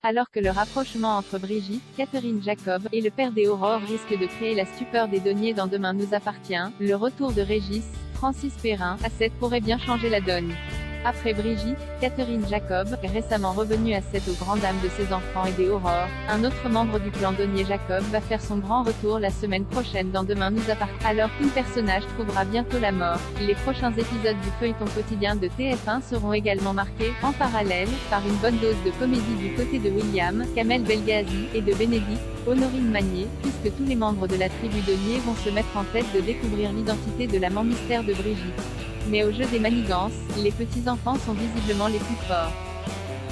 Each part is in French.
Alors que le rapprochement entre Brigitte, Catherine Jacob, et le père des Aurore risque de créer la stupeur des deniers dans Demain nous appartient, le retour de Régis, Francis Perrin, à 7 pourrait bien changer la donne. Après Brigitte, Catherine Jacob, récemment revenue à 7 aux grandes dames de ses enfants et des Aurore, un autre membre du clan Donnier-Jacob va faire son grand retour la semaine prochaine dans Demain nous appartient. Alors qu'un personnage trouvera bientôt la mort, les prochains épisodes du feuilleton quotidien de TF1 seront également marqués, en parallèle, par une bonne dose de comédie du côté de William, Kamel Belghazi, et de Bénédicte, Honorine Magnier, puisque tous les membres de la tribu Donnier vont se mettre en tête de découvrir l'identité de l'amant mystère de Brigitte. Mais au jeu des manigances, les petits-enfants sont visiblement les plus forts.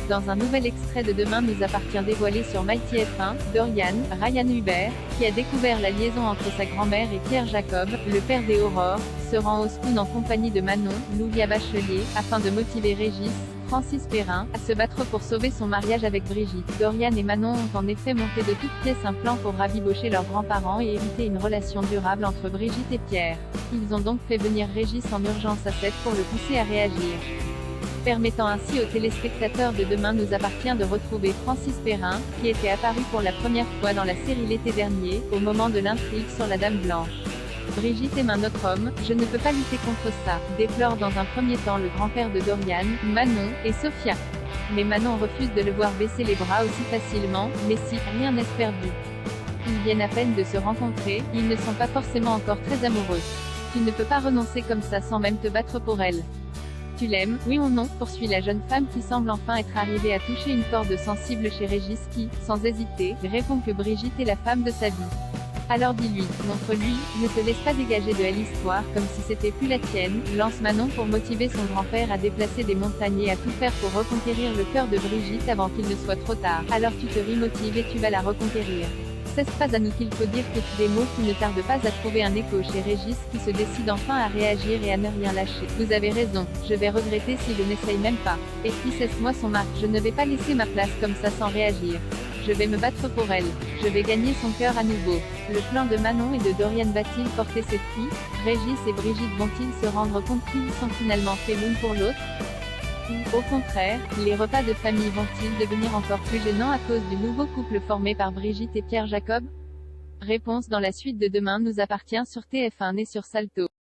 Dans un nouvel extrait de Demain nous appartient dévoilé sur MyTF1, Dorian, Ryan Hubert, qui a découvert la liaison entre sa grand-mère et Pierre Jacob, le père des Aurore, se rend au Spoon en compagnie de Manon, Loulia Bachelier, afin de motiver Régis, Francis Perrin, à se battre pour sauver son mariage avec Brigitte. Dorian et Manon ont en effet monté de toutes pièces un plan pour rabibocher leurs grands-parents et éviter une relation durable entre Brigitte et Pierre. Ils ont donc fait venir Régis en urgence à 7 pour le pousser à réagir, permettant ainsi aux téléspectateurs de Demain nous appartient de retrouver Francis Perrin, qui était apparu pour la première fois dans la série l'été dernier, au moment de l'intrigue sur la Dame Blanche. Brigitte aime un autre homme, je ne peux pas lutter contre ça, déplore dans un premier temps le grand-père de Dorian, Manon, et Sophia. Mais Manon refuse de le voir baisser les bras aussi facilement, mais si, rien n'est perdu. Ils viennent à peine de se rencontrer, ils ne sont pas forcément encore très amoureux. Tu ne peux pas renoncer comme ça sans même te battre pour elle. Tu l'aimes, oui ou non, poursuit la jeune femme qui semble enfin être arrivée à toucher une corde sensible chez Régis qui, sans hésiter, répond que Brigitte est la femme de sa vie. Alors dis-lui, montre-lui, ne te laisse pas dégager de l'histoire comme si c'était plus la tienne, lance Manon pour motiver son grand-père à déplacer des montagnes et à tout faire pour reconquérir le cœur de Brigitte avant qu'il ne soit trop tard. Alors tu te remotives et tu vas la reconquérir. C'est pas à nous qu'il faut dire que des mots qui ne tardent pas à trouver un écho chez Régis qui se décide enfin à réagir et à ne rien lâcher. Vous avez raison, je vais regretter s'il n'essaye même pas. Et puis cesse-moi son mari, je ne vais pas laisser ma place comme ça sans réagir. Je vais me battre pour elle. Je vais gagner son cœur à nouveau. Le plan de Manon et de Dorian va-t-il porter ses fruits? Régis et Brigitte vont-ils se rendre compte qu'ils sont finalement faits l'une pour l'autre? Ou, au contraire, les repas de famille vont-ils devenir encore plus gênants à cause du nouveau couple formé par Brigitte et Pierre Jacob? Réponse dans la suite de Demain nous appartient sur TF1 et sur Salto.